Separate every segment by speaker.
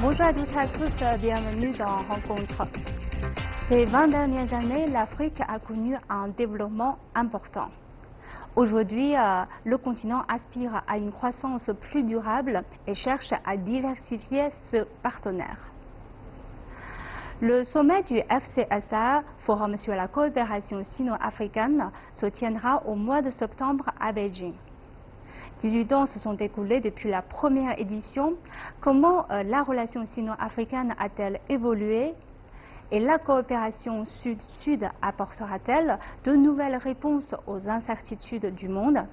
Speaker 1: Bonjour à toutes et à tous, bienvenue dans Rencontre. Ces 20 dernières années, l'Afrique a connu un développement important. Aujourd'hui, le continent aspire à une croissance plus durable et cherche à diversifier ses partenaires. Le sommet du FCSA, Forum sur la coopération sino-africaine, se tiendra au mois de septembre à Beijing. 18 ans se sont écoulés depuis la première édition. Comment la relation sino-africaine a-t-elle évolué et la coopération sud-sud apportera-t-elle de nouvelles réponses aux incertitudes du monde?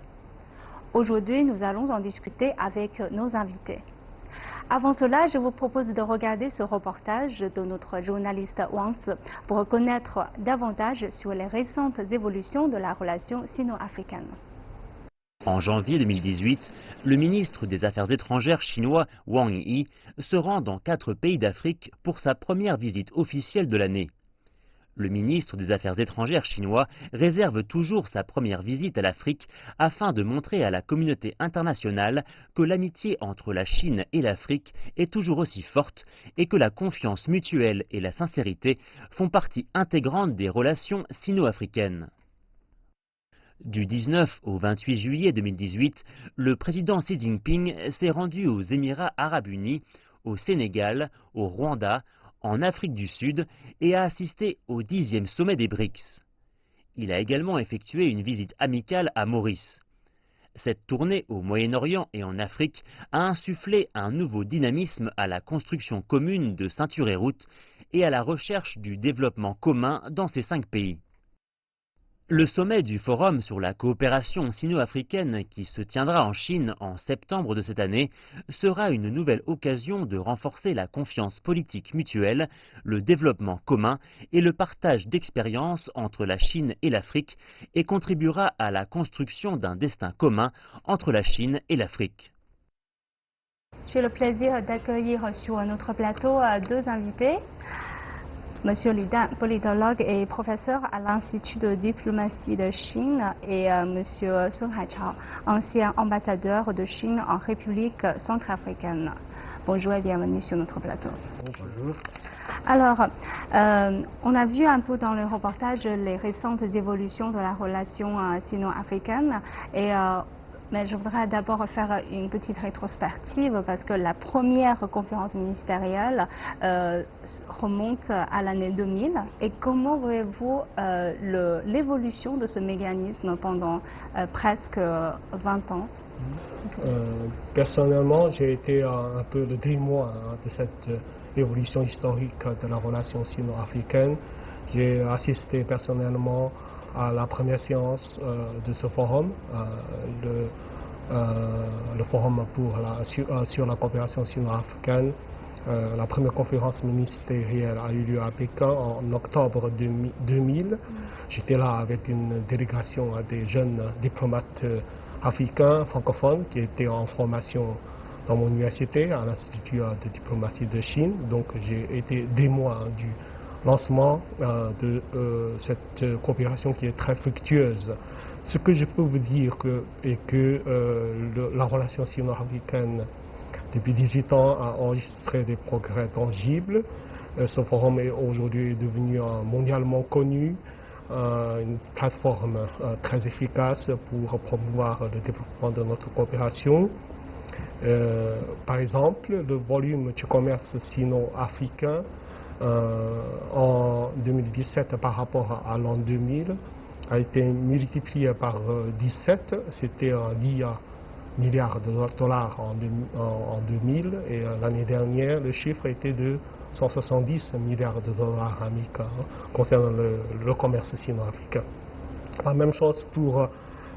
Speaker 1: Aujourd'hui, nous allons en discuter avec nos invités. Avant cela, je vous propose de regarder ce reportage de notre journaliste Wang Zi pour connaître davantage sur les récentes évolutions de la relation sino-africaine.
Speaker 2: En janvier 2018, le ministre des Affaires étrangères chinois Wang Yi se rend dans 4 pays d'Afrique pour sa première visite officielle de l'année. Le ministre des Affaires étrangères chinois réserve toujours sa première visite à l'Afrique afin de montrer à la communauté internationale que l'amitié entre la Chine et l'Afrique est toujours aussi forte et que la confiance mutuelle et la sincérité font partie intégrante des relations sino-africaines. Du 19 au 28 juillet 2018, le président Xi Jinping s'est rendu aux Émirats arabes unis, au Sénégal, au Rwanda, en Afrique du Sud et a assisté au 10e sommet des BRICS. Il a également effectué une visite amicale à Maurice. Cette tournée au Moyen-Orient et en Afrique a insufflé un nouveau dynamisme à la construction commune de ceintures et routes et à la recherche du développement commun dans ces 5 pays. Le sommet du Forum sur la coopération sino-africaine qui se tiendra en Chine en septembre de cette année sera une nouvelle occasion de renforcer la confiance politique mutuelle, le développement commun et le partage d'expériences entre la Chine et l'Afrique et contribuera à la construction d'un destin commun entre la Chine et l'Afrique.
Speaker 1: J'ai le plaisir d'accueillir sur notre plateau 2 invités. Monsieur Li Dan, politologue et professeur à l'Institut de diplomatie de Chine, et Monsieur Sun Haichao, ancien ambassadeur de Chine en République centrafricaine. Bonjour et bienvenue sur notre plateau.
Speaker 3: Bonjour.
Speaker 1: Alors, on a vu un peu dans le reportage les récentes évolutions de la relation sino-africaine mais je voudrais d'abord faire une petite rétrospective parce que la première conférence ministérielle remonte à l'année 2000. Et comment voyez-vous l'évolution de ce mécanisme pendant presque 20 ans?
Speaker 3: Personnellement, j'ai été un peu le témoin de cette évolution historique de la relation sino-africaine. J'ai assisté personnellement à la première séance de ce forum, le forum sur la coopération sino-africaine. La première conférence ministérielle a eu lieu à Pékin en octobre 2000. J'étais là avec une délégation des jeunes diplomates africains francophones qui étaient en formation dans mon université à l'Institut de diplomatie de Chine. Donc j'ai été témoin du lancement de cette coopération qui est très fructueuse. Ce que je peux vous dire est que la relation sino-africaine depuis 18 ans a enregistré des progrès tangibles. Ce forum est aujourd'hui devenu mondialement connu, une plateforme très efficace pour promouvoir le développement de notre coopération. Par exemple, le volume du commerce sino-africain en 2017 par rapport à l'an 2000 a été multiplié par 17, c'était 10 milliards de dollars en 2000 et l'année dernière le chiffre était de 170 milliards de dollars américains concernant le commerce sino-africain. La même chose pour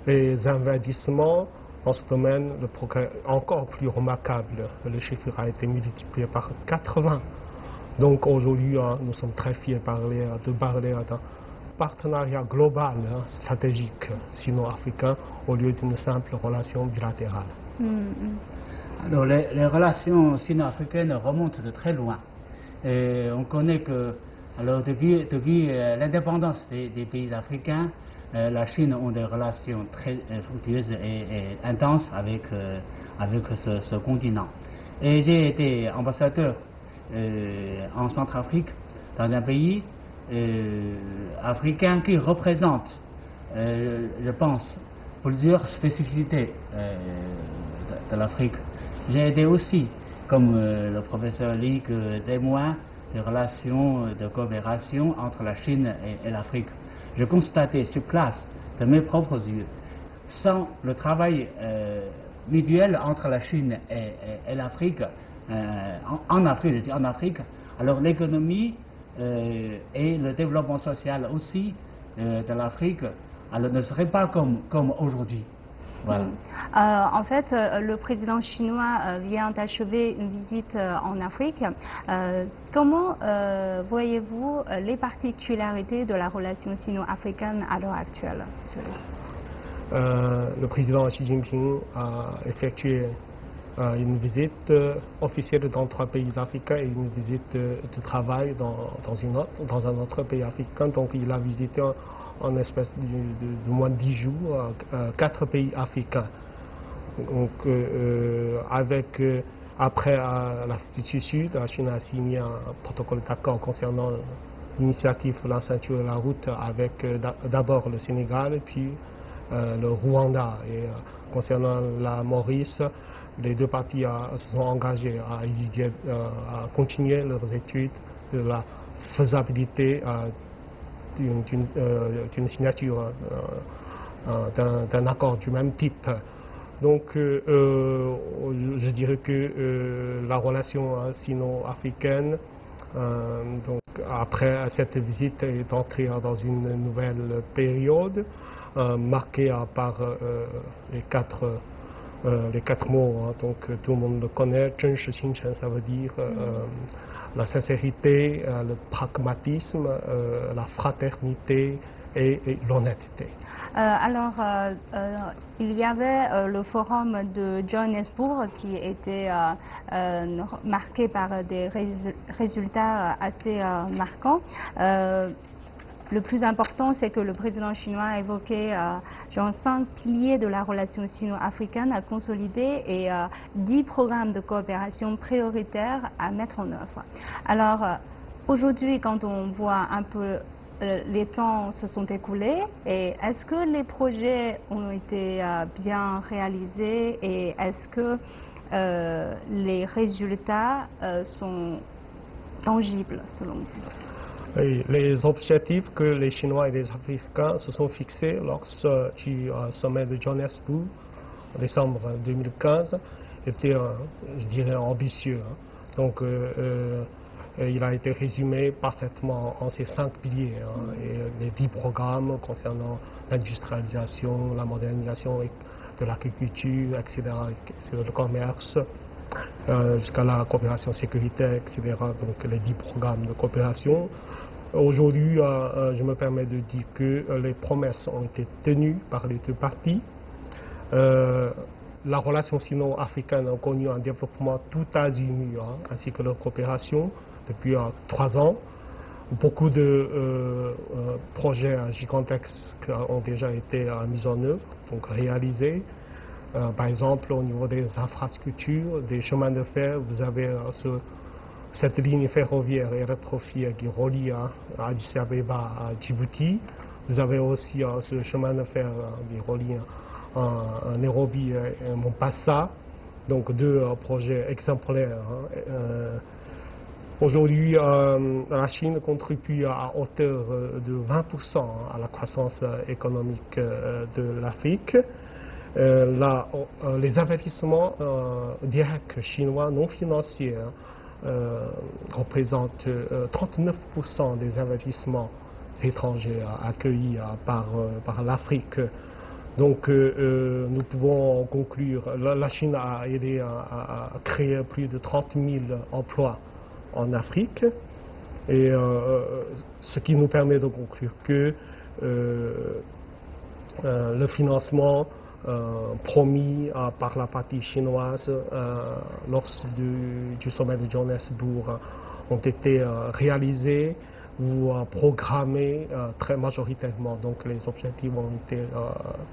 Speaker 3: les investissements. Dans ce domaine, le progrès est encore plus remarquable. Le chiffre a été multiplié par 80. Donc aujourd'hui, nous sommes très fiers de parler d'un partenariat global, stratégique, sino-africain, au lieu d'une simple relation bilatérale.
Speaker 4: Alors les relations sino-africaines remontent de très loin. On connaît que alors depuis l'indépendance des pays africains, la Chine a des relations très fructueuses et intenses avec ce continent. Et j'ai été ambassadeur en Centrafrique, dans un pays africain qui représente, je pense, plusieurs spécificités de l'Afrique. J'ai aidé aussi, comme le professeur Lee, témoin des relations de coopération entre la Chine et l'Afrique. Je constatais sur place, de mes propres yeux, sans le travail mutuel entre la Chine et l'Afrique, en Afrique, je dis en Afrique, alors l'économie et le développement social aussi de l'Afrique ne serait pas comme aujourd'hui. Voilà.
Speaker 1: En fait, le président chinois vient d'achever une visite en Afrique. Comment voyez-vous les particularités de la relation sino-africaine à l'heure actuelle?
Speaker 3: Le président Xi Jinping a effectué une visite officielle dans 3 pays africains et une visite de travail dans un autre pays africain. Donc il a visité en espèce de moins de 10 jours 4 pays africains. Donc après l'Afrique du Sud, la Chine a signé un protocole d'accord concernant l'initiative La ceinture de la route avec d'abord le Sénégal, puis le Rwanda. Et concernant la Maurice, les 2 parties se sont engagées à continuer leurs études de la faisabilité d'une signature d'un accord du même type. Donc je dirais que la relation sino-africaine, donc après cette visite, est entrée dans une nouvelle période marquée par les quatre mots, hein. Donc tout le monde le connaît. 真实性诚, ça veut dire la sincérité, le pragmatisme, la fraternité et l'honnêteté.
Speaker 1: Alors, il y avait le forum de Johannesburg qui était marqué par des résultats assez marquants. Le plus important, c'est que le président chinois a évoqué 5 piliers de la relation sino-africaine à consolider et 10 programmes de coopération prioritaires à mettre en œuvre. Alors, aujourd'hui, quand on voit un peu les temps se sont écoulés, et est-ce que les projets ont été bien réalisés et est-ce que les résultats sont tangibles selon vous?
Speaker 3: Et les objectifs que les Chinois et les Africains se sont fixés lors du sommet de Johannesburg en décembre 2015 étaient, je dirais, ambitieux. Hein. Donc, il a été résumé parfaitement en ces 5 piliers, hein, et les 10 programmes concernant l'industrialisation, la modernisation de l'agriculture, etc., le commerce, jusqu'à la coopération sécuritaire, etc. Donc les 10 programmes de coopération. Aujourd'hui, je me permets de dire que les promesses ont été tenues par les 2 parties. La relation sino-africaine a connu un développement tout azimut, hein, ainsi que leur coopération depuis 3 ans. Beaucoup de projets gigantesques ont déjà été mis en œuvre, donc réalisés. Par exemple, au niveau des infrastructures, des chemins de fer, vous avez cette ligne ferroviaire électrifiée qui relie Addis Abeba à Djibouti. Vous avez aussi ce chemin de fer qui relie Nairobi et Mombasa. Donc 2 projets exemplaires. Hein. Aujourd'hui, la Chine contribue à hauteur de 20% à la croissance économique de l'Afrique. Les investissements directs chinois non financiers représentent 39% des investissements étrangers accueillis par l'Afrique. Donc nous pouvons conclure, la Chine a aidé à créer plus de 30 000 emplois en Afrique, et ce qui nous permet de conclure que le financement promis par la partie chinoise lors du sommet de Johannesburg ont été réalisés ou programmés très majoritairement. Donc les objectifs ont été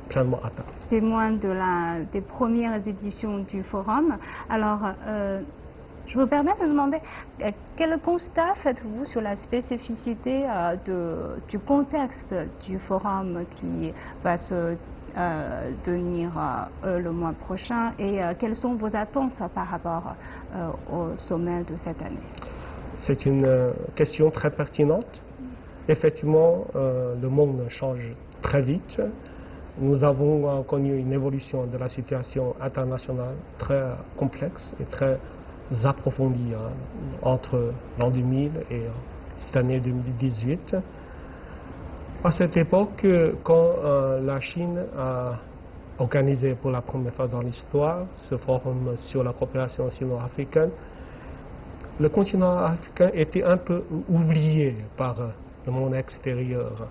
Speaker 3: pleinement atteints.
Speaker 1: Témoin des premières éditions du forum, alors Je me permets de demander, quel constat faites-vous sur la spécificité du contexte du forum qui va se tenir le mois prochain et quelles sont vos attentes par rapport au sommet de cette année?
Speaker 3: C'est une question très pertinente. Effectivement, le monde change très vite. Nous avons connu une évolution de la situation internationale très complexe et très approfondie entre l'an 2000 et cette année 2018. À cette époque, quand la Chine a organisé pour la première fois dans l'histoire ce forum sur la coopération sino-africaine, le continent africain était un peu oublié par le monde extérieur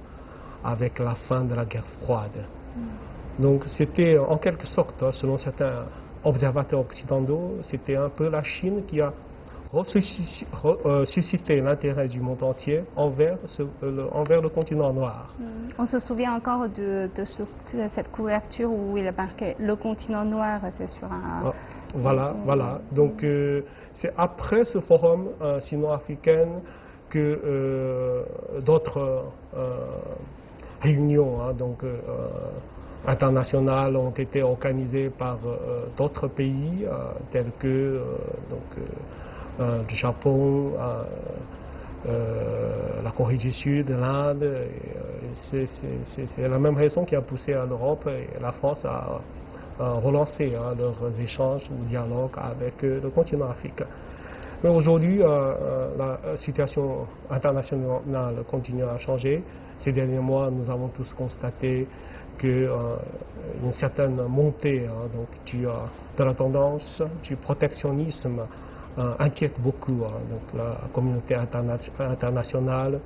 Speaker 3: avec la fin de la guerre froide. Donc c'était en quelque sorte, selon certains observateurs occidentaux, c'était un peu la Chine qui a suscité l'intérêt du monde entier envers le continent noir.
Speaker 1: On se souvient encore de cette couverture où il est marqué « Le continent noir », c'est sur un...
Speaker 3: Voilà. Donc c'est après ce forum sino-africain que d'autres réunions internationales ont été organisées par d'autres pays tels que le Japon, la Corée du Sud, l'Inde. C'est la même raison qui a poussé l'Europe et la France à relancer leurs échanges ou dialogues avec le continent africain. Mais aujourd'hui, la situation internationale continue à changer. Ces derniers mois, nous avons tous constaté qu'une certaine montée de la tendance du protectionnisme inquiète beaucoup la communauté internationale.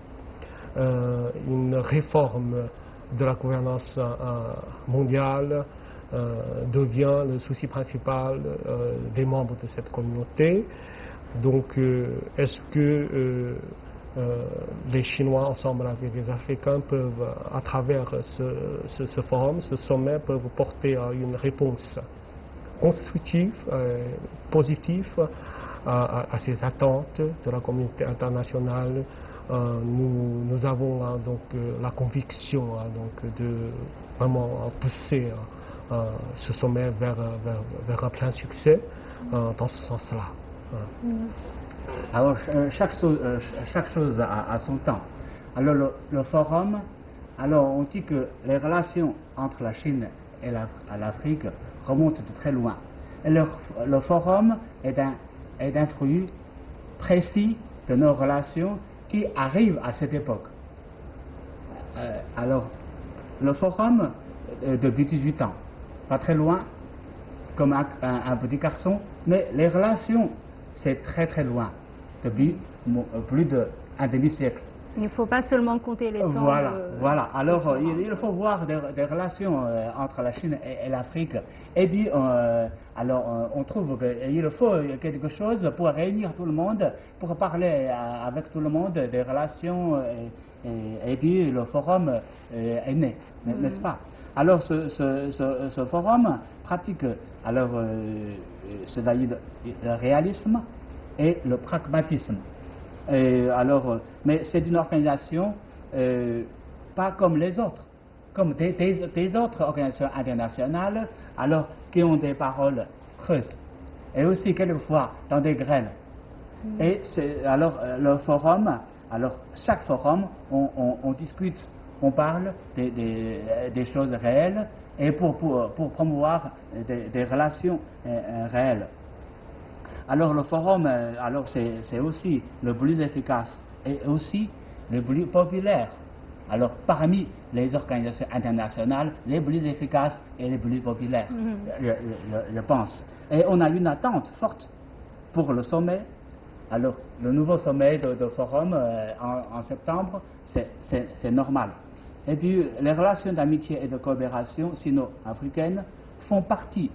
Speaker 3: Une réforme de la gouvernance mondiale devient le souci principal des membres de cette communauté. Donc, est-ce que les Chinois, ensemble avec les Africains, peuvent, à travers ce forum, ce sommet, peuvent porter une réponse constructive, positive à ces attentes de la communauté internationale? Nous avons la conviction de vraiment pousser ce sommet vers un plein succès dans ce sens-là.
Speaker 4: Alors, chaque chose a son temps. Alors, le forum, alors on dit que les relations entre la Chine et l'Afrique remontent de très loin. Et le forum est un fruit précis de nos relations qui arrivent à cette époque. Alors, le forum, depuis 18 ans, pas très loin, comme un petit garçon, mais les relations, c'est très très loin, depuis plus d'un demi-siècle.
Speaker 1: Il ne faut pas seulement compter les temps.
Speaker 4: Voilà. Alors, il faut voir des relations entre la Chine et l'Afrique. Et puis, on trouve qu'il faut quelque chose pour réunir tout le monde, pour parler avec tout le monde des relations. Et puis, le forum est né, n'est-ce pas? Alors, ce forum pratique c'est-à-dire le réalisme et le pragmatisme. Mais c'est une organisation pas comme les autres, comme des autres organisations internationales, qui ont des paroles creuses et aussi quelquefois dans des grêles. Et le forum, chaque forum, on discute, on parle des choses réelles et pour promouvoir des relations réelles. Alors le forum, c'est aussi le plus efficace et aussi le plus populaire. Alors parmi les organisations internationales, les plus efficaces et les plus populaires, je pense. Et on a une attente forte pour le sommet. Alors le nouveau sommet de forum en septembre, c'est normal. Et puis les relations d'amitié et de coopération sino-africaines font partie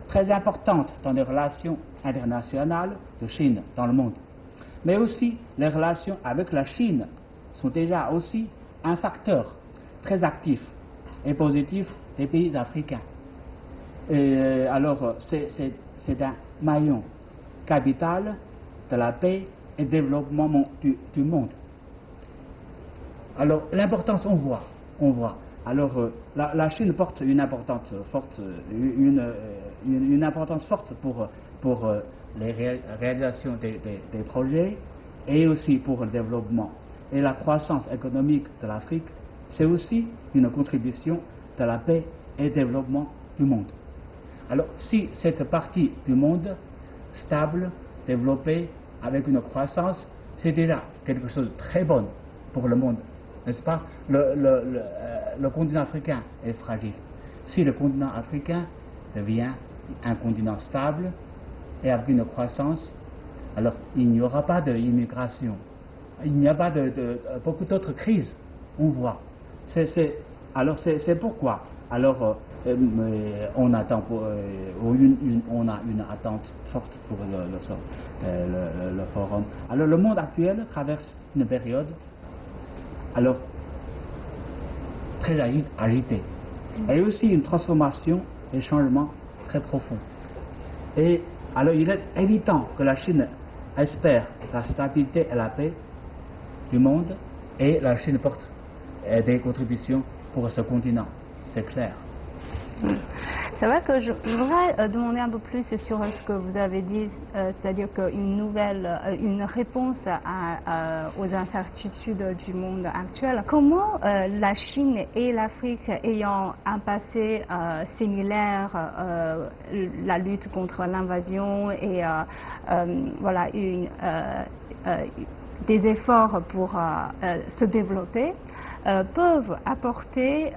Speaker 4: très importante dans les relations internationales de Chine dans le monde. Mais aussi, les relations avec la Chine sont déjà aussi un facteur très actif et positif des pays africains. Et c'est un maillon capitale de la paix et développement du monde. Alors, l'importance, on voit. Alors, la Chine porte une importance forte, une importance forte pour les réalisations des projets et aussi pour le développement. Et la croissance économique de l'Afrique, c'est aussi une contribution de la paix et développement du monde. Alors, si cette partie du monde stable, développée, avec une croissance, c'est déjà quelque chose de très bon pour le monde, n'est-ce pas? Le continent africain est fragile. Si le continent africain devient un continent stable et avec une croissance, alors il n'y aura pas d'immigration, il n'y a pas beaucoup d'autres crises, on voit. Alors c'est pourquoi alors, on attend on a une attente forte pour le forum. Alors le monde actuel traverse une période alors très agitée et aussi une transformation et changement très profond. Et alors il est évident que la Chine espère la stabilité et la paix du monde et la Chine porte des contributions pour ce continent, c'est clair.
Speaker 1: C'est vrai que je voudrais demander un peu plus sur ce que vous avez dit, c'est-à-dire une réponse aux incertitudes du monde actuel. Comment la Chine et l'Afrique ayant un passé similaire, la lutte contre l'invasion et voilà, des efforts pour se développer, peuvent apporter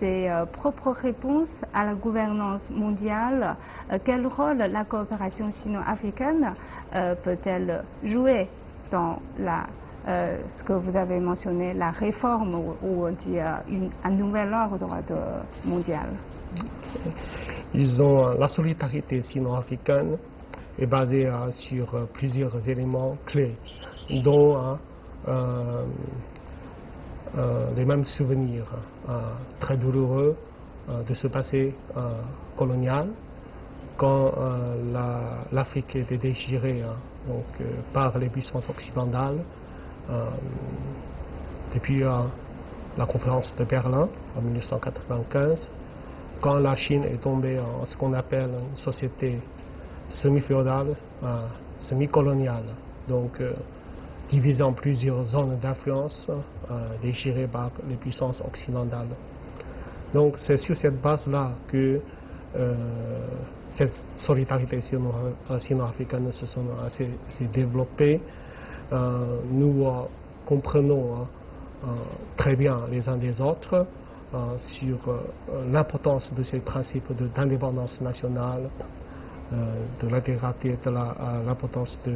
Speaker 1: ses propres réponses à la gouvernance mondiale. Quel rôle la coopération sino-africaine peut-elle jouer dans ce que vous avez mentionné, la réforme ou un nouvel ordre mondial?
Speaker 3: La solidarité sino-africaine est basée sur plusieurs éléments clés, dont les mêmes souvenirs très douloureux de ce passé colonial, quand l'Afrique était déchirée par les puissances occidentales depuis la conférence de Berlin en 1995, quand la Chine est tombée en ce qu'on appelle une société semi-féodale, semi-coloniale, donc divisée en plusieurs zones d'influence déchirées par les puissances occidentales. Donc c'est sur cette base-là que cette solidarité sino-africaine s'est développée. Nous comprenons très bien les uns des autres sur l'importance de ces principes d'indépendance nationale, de l'intégrité, de l'importance de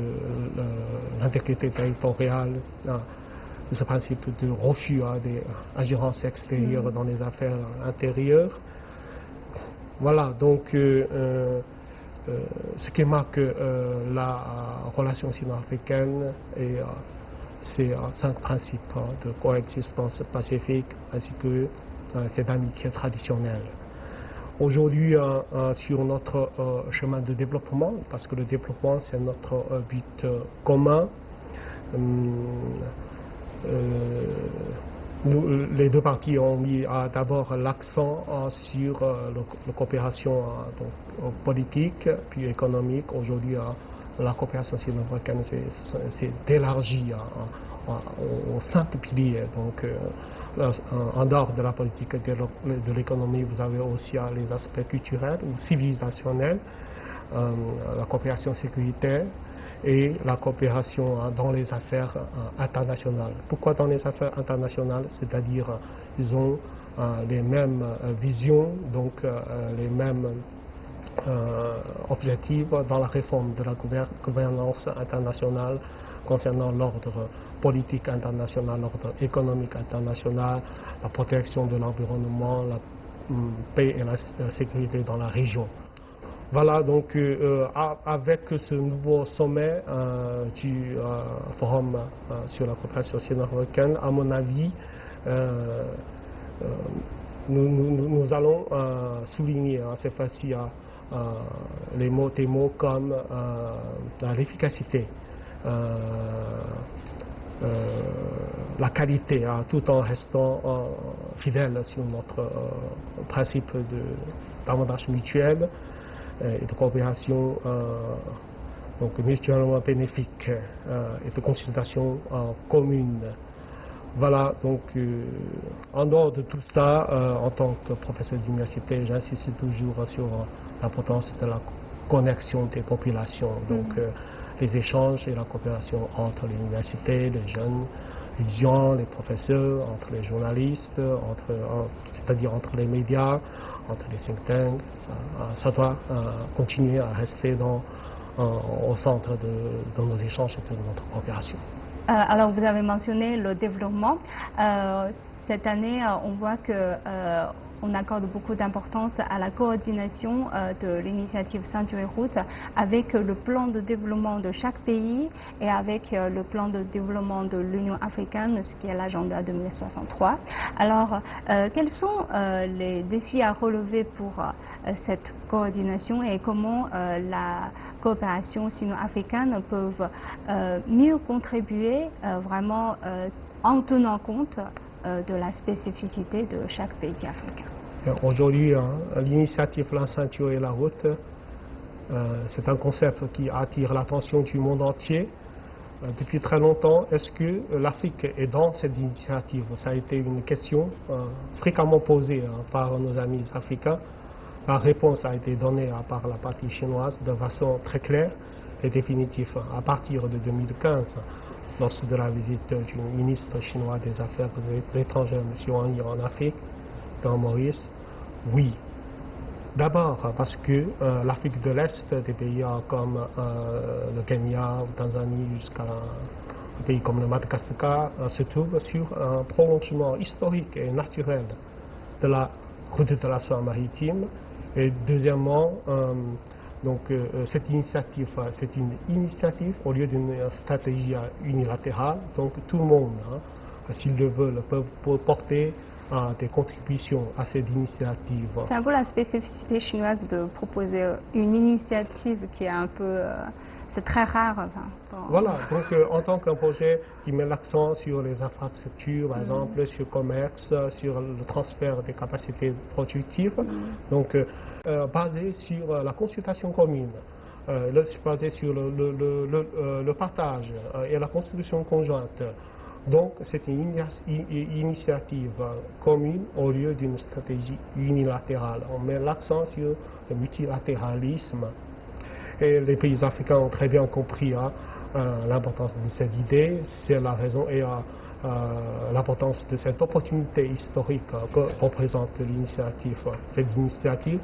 Speaker 3: l'intégrité territoriale, de ce principe de refus des ingérences extérieures dans les affaires intérieures. Voilà, donc ce qui marque la relation sino-africaine, c'est 5 principes de coexistence pacifique ainsi que cette amitié traditionnelle. Aujourd'hui, sur notre chemin de développement, parce que le développement c'est notre but commun, les deux parties ont mis d'abord l'accent sur la coopération politique puis économique. Aujourd'hui, la coopération sino-africaine s'est élargie aux 5 piliers. Donc, en dehors de la politique et de l'économie, vous avez aussi les aspects culturels ou civilisationnels, la coopération sécuritaire et la coopération dans les affaires internationales. Pourquoi dans les affaires internationales? C'est-à-dire ils ont les mêmes visions, donc les mêmes objectifs dans la réforme de la gouvernance internationale concernant l'ordre politique international, l'ordre économique international, la protection de l'environnement, la paix et la sécurité dans la région. Voilà, donc avec ce nouveau sommet du Forum sur la coopération sino-africaine, à mon avis, nous allons souligner cette fois-ci des mots comme l'efficacité, la qualité, tout en restant fidèle sur notre principe d'avantage mutuel et de coopération donc mutuellement bénéfique et de consultation commune. Voilà, donc en dehors de tout ça, en tant que professeur d'université, j'insiste toujours sur l'importance de la connexion des populations, donc les échanges et la coopération entre les universités, les jeunes étudiants, les professeurs, entre les journalistes, c'est-à-dire entre les médias, entre les think tanks. Ça doit continuer à rester au centre de nos échanges et de notre coopération.
Speaker 1: Alors vous avez mentionné le développement. Cette année, on voit que on accorde beaucoup d'importance à la coordination de l'initiative Ceinture et Route avec le plan de développement de chaque pays et avec le plan de développement de l'Union africaine, ce qui est l'agenda 2063. Alors, quels sont les défis à relever pour cette coordination et comment la coopération sino-africaine peut mieux contribuer vraiment en tenant compte de la spécificité de chaque pays africain.
Speaker 3: Aujourd'hui, l'initiative La Ceinture et la Route, c'est un concept qui attire l'attention du monde entier. Depuis très longtemps, est-ce que l'Afrique est dans cette initiative? Ça a été une question fréquemment posée par nos amis africains. La réponse a été donnée par la partie chinoise de façon très claire et définitive à partir de 2015. Lors de la visite du ministre chinois des Affaires étrangères, M. Wang Yi, en Afrique, dans Maurice, oui. D'abord parce que l'Afrique de l'Est, des pays comme le Kenya, la Tanzanie, jusqu'à un pays comme le Madagascar, se trouve sur un prolongement historique et naturel de la route de la soie maritime. Et deuxièmement, donc cette initiative, c'est une initiative au lieu d'une stratégie unilatérale. Donc tout le monde, s'ils le veulent, peut porter des contributions à cette initiative.
Speaker 1: C'est un peu la spécificité chinoise de proposer une initiative qui est un peu... c'est très rare. Enfin,
Speaker 3: voilà, donc en tant qu'un projet qui met l'accent sur les infrastructures, par exemple, sur le commerce, sur le transfert des capacités productives, donc basé sur la consultation commune, basé sur le partage et la construction conjointe. Donc c'est une initiative commune au lieu d'une stratégie unilatérale. On met l'accent sur le multilatéralisme. Et les pays africains ont très bien compris l'importance de cette idée. C'est la raison et l'importance de cette opportunité historique que représente l'initiative. Cette initiative,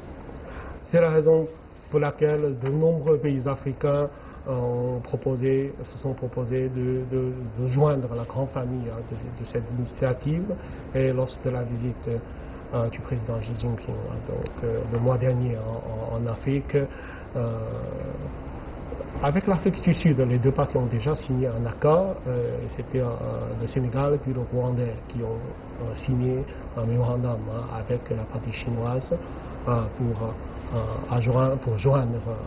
Speaker 3: c'est la raison pour laquelle de nombreux pays africains se sont proposés de joindre la grande famille de cette initiative. Et lors de la visite du président Xi Jinping, donc, le mois dernier en Afrique, avec l'Afrique du Sud, les deux parties ont déjà signé un accord. C'était le Sénégal puis le Rwandais qui ont signé un mémorandum avec la partie chinoise pour joindre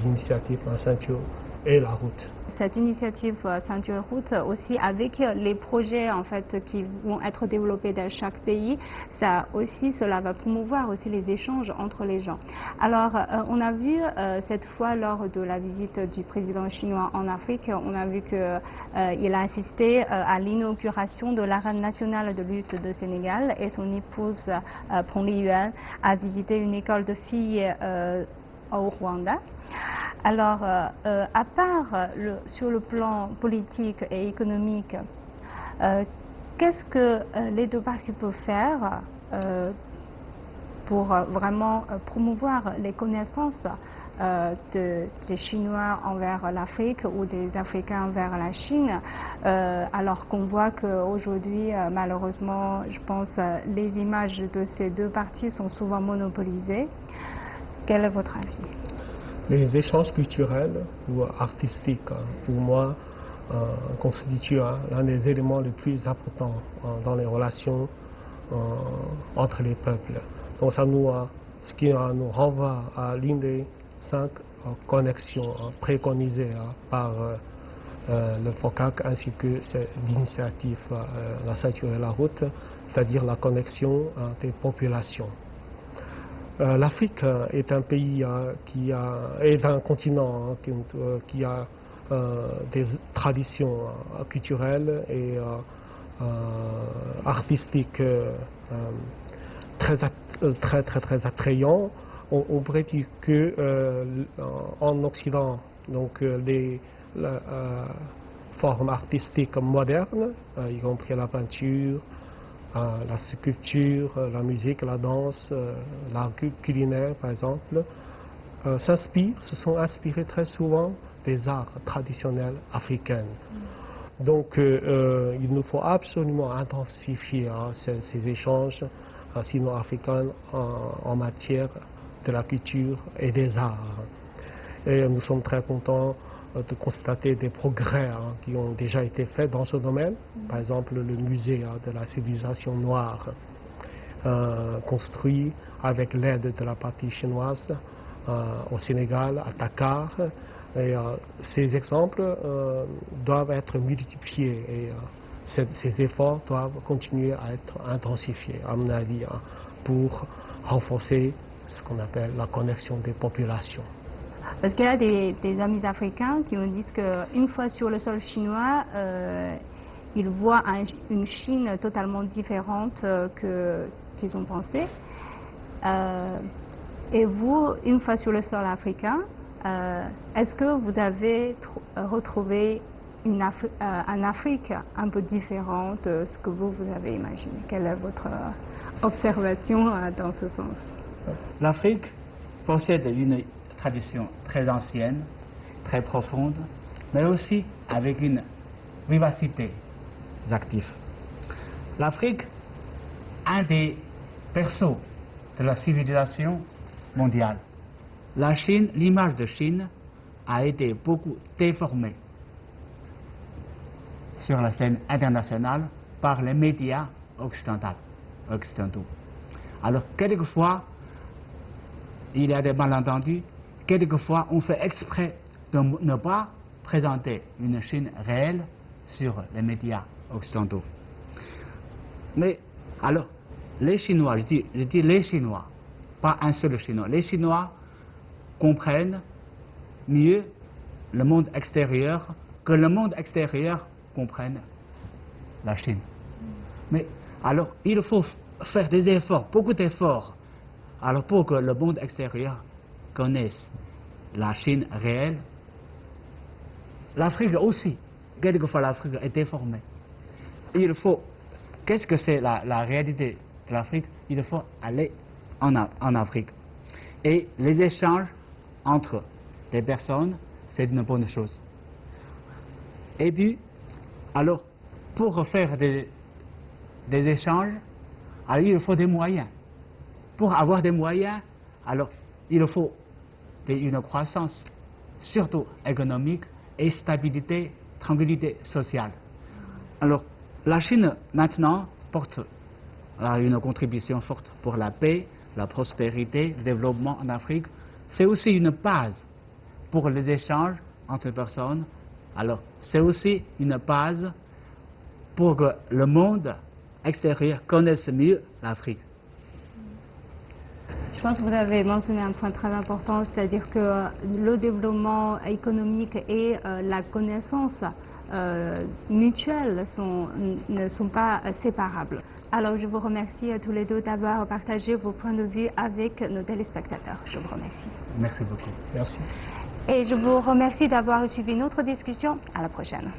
Speaker 3: l'initiative La Ceinture et la Route.
Speaker 1: Cette initiative Ceinture et Route aussi avec les projets en fait qui vont être développés dans chaque pays, cela va promouvoir aussi les échanges entre les gens. Alors on a vu cette fois lors de la visite du président chinois en Afrique, on a vu qu'il a assisté à l'inauguration de l'arène nationale de lutte de Sénégal et son épouse Prong Liyuan a visité une école de filles au Rwanda. Alors, à part sur le plan politique et économique, qu'est-ce que les deux parties peuvent faire pour vraiment promouvoir les connaissances des Chinois envers l'Afrique ou des Africains envers la Chine, alors qu'on voit qu'aujourd'hui, malheureusement, je pense, les images de ces deux parties sont souvent monopolisées. Quel est votre avis ?
Speaker 3: Les échanges culturels ou artistiques, pour moi, constituent l'un des éléments les plus importants dans les relations entre les peuples. Donc ça nous ce qui nous renvoie à l'une des 5 connexions préconisées par le FOCAC ainsi que l'initiative La ceinture et la route, c'est-à-dire la connexion des populations. L'Afrique est un pays est un continent qui a des traditions culturelles et artistiques très attrayants. On pourrait dire que en Occident, donc les formes artistiques modernes, y compris la peinture, la sculpture, la musique, la danse, l'art culinaire par exemple, se sont inspirés très souvent des arts traditionnels africains. Donc il nous faut absolument intensifier ces échanges sino-africains en matière de la culture et des arts. Et nous sommes très contents de constater des progrès qui ont déjà été faits dans ce domaine. Par exemple, le musée de la civilisation noire, construit avec l'aide de la partie chinoise au Sénégal, à Dakar. Et ces exemples doivent être multipliés et ces efforts doivent continuer à être intensifiés, à mon avis, pour renforcer ce qu'on appelle la connexion des populations.
Speaker 1: Parce qu'il y a des amis africains qui me disent qu'une fois sur le sol chinois, ils voient une Chine totalement différente qu'ils ont pensé. Et vous, une fois sur le sol africain, est-ce que vous avez retrouvé une Afrique un peu différente de ce que vous avez imaginé? Quelle est votre observation dans ce sens?
Speaker 4: L'Afrique possède une tradition très ancienne, très profonde, mais aussi avec une vivacité active. L'Afrique, un des berceaux de la civilisation mondiale. La Chine, l'image de Chine a été beaucoup déformée sur la scène internationale par les médias occidentaux. Alors, quelquefois, il y a des malentendus, quelquefois, on fait exprès de ne pas présenter une Chine réelle sur les médias occidentaux. Mais, alors, les Chinois, je dis les Chinois, pas un seul Chinois, les Chinois comprennent mieux le monde extérieur que le monde extérieur comprenne la Chine. Mais alors il faut faire des efforts, beaucoup d'efforts, alors pour que le monde extérieur connaisse la Chine réelle. L'Afrique aussi, quelquefois l'Afrique est déformée. Il faut, qu'est-ce que c'est la réalité de l'Afrique? Il faut aller en Afrique. Et les échanges entre les personnes, c'est une bonne chose. Et puis, alors, pour faire des échanges, alors il faut des moyens. Pour avoir des moyens, alors il faut une croissance, surtout économique, et stabilité, tranquillité sociale. Alors, la Chine, maintenant, porte une contribution forte pour la paix, la prospérité, le développement en Afrique. C'est aussi une base pour les échanges entre personnes. Alors, c'est aussi une base pour que le monde extérieur connaisse mieux l'Afrique.
Speaker 1: Je pense que vous avez mentionné un point très important, c'est-à-dire que le développement économique et la connaissance mutuelle ne sont pas séparables. Alors je vous remercie à tous les deux d'avoir partagé vos points de vue avec nos téléspectateurs. Je vous remercie.
Speaker 4: Merci beaucoup.
Speaker 3: Merci.
Speaker 1: Et je vous remercie d'avoir suivi notre discussion. À la prochaine.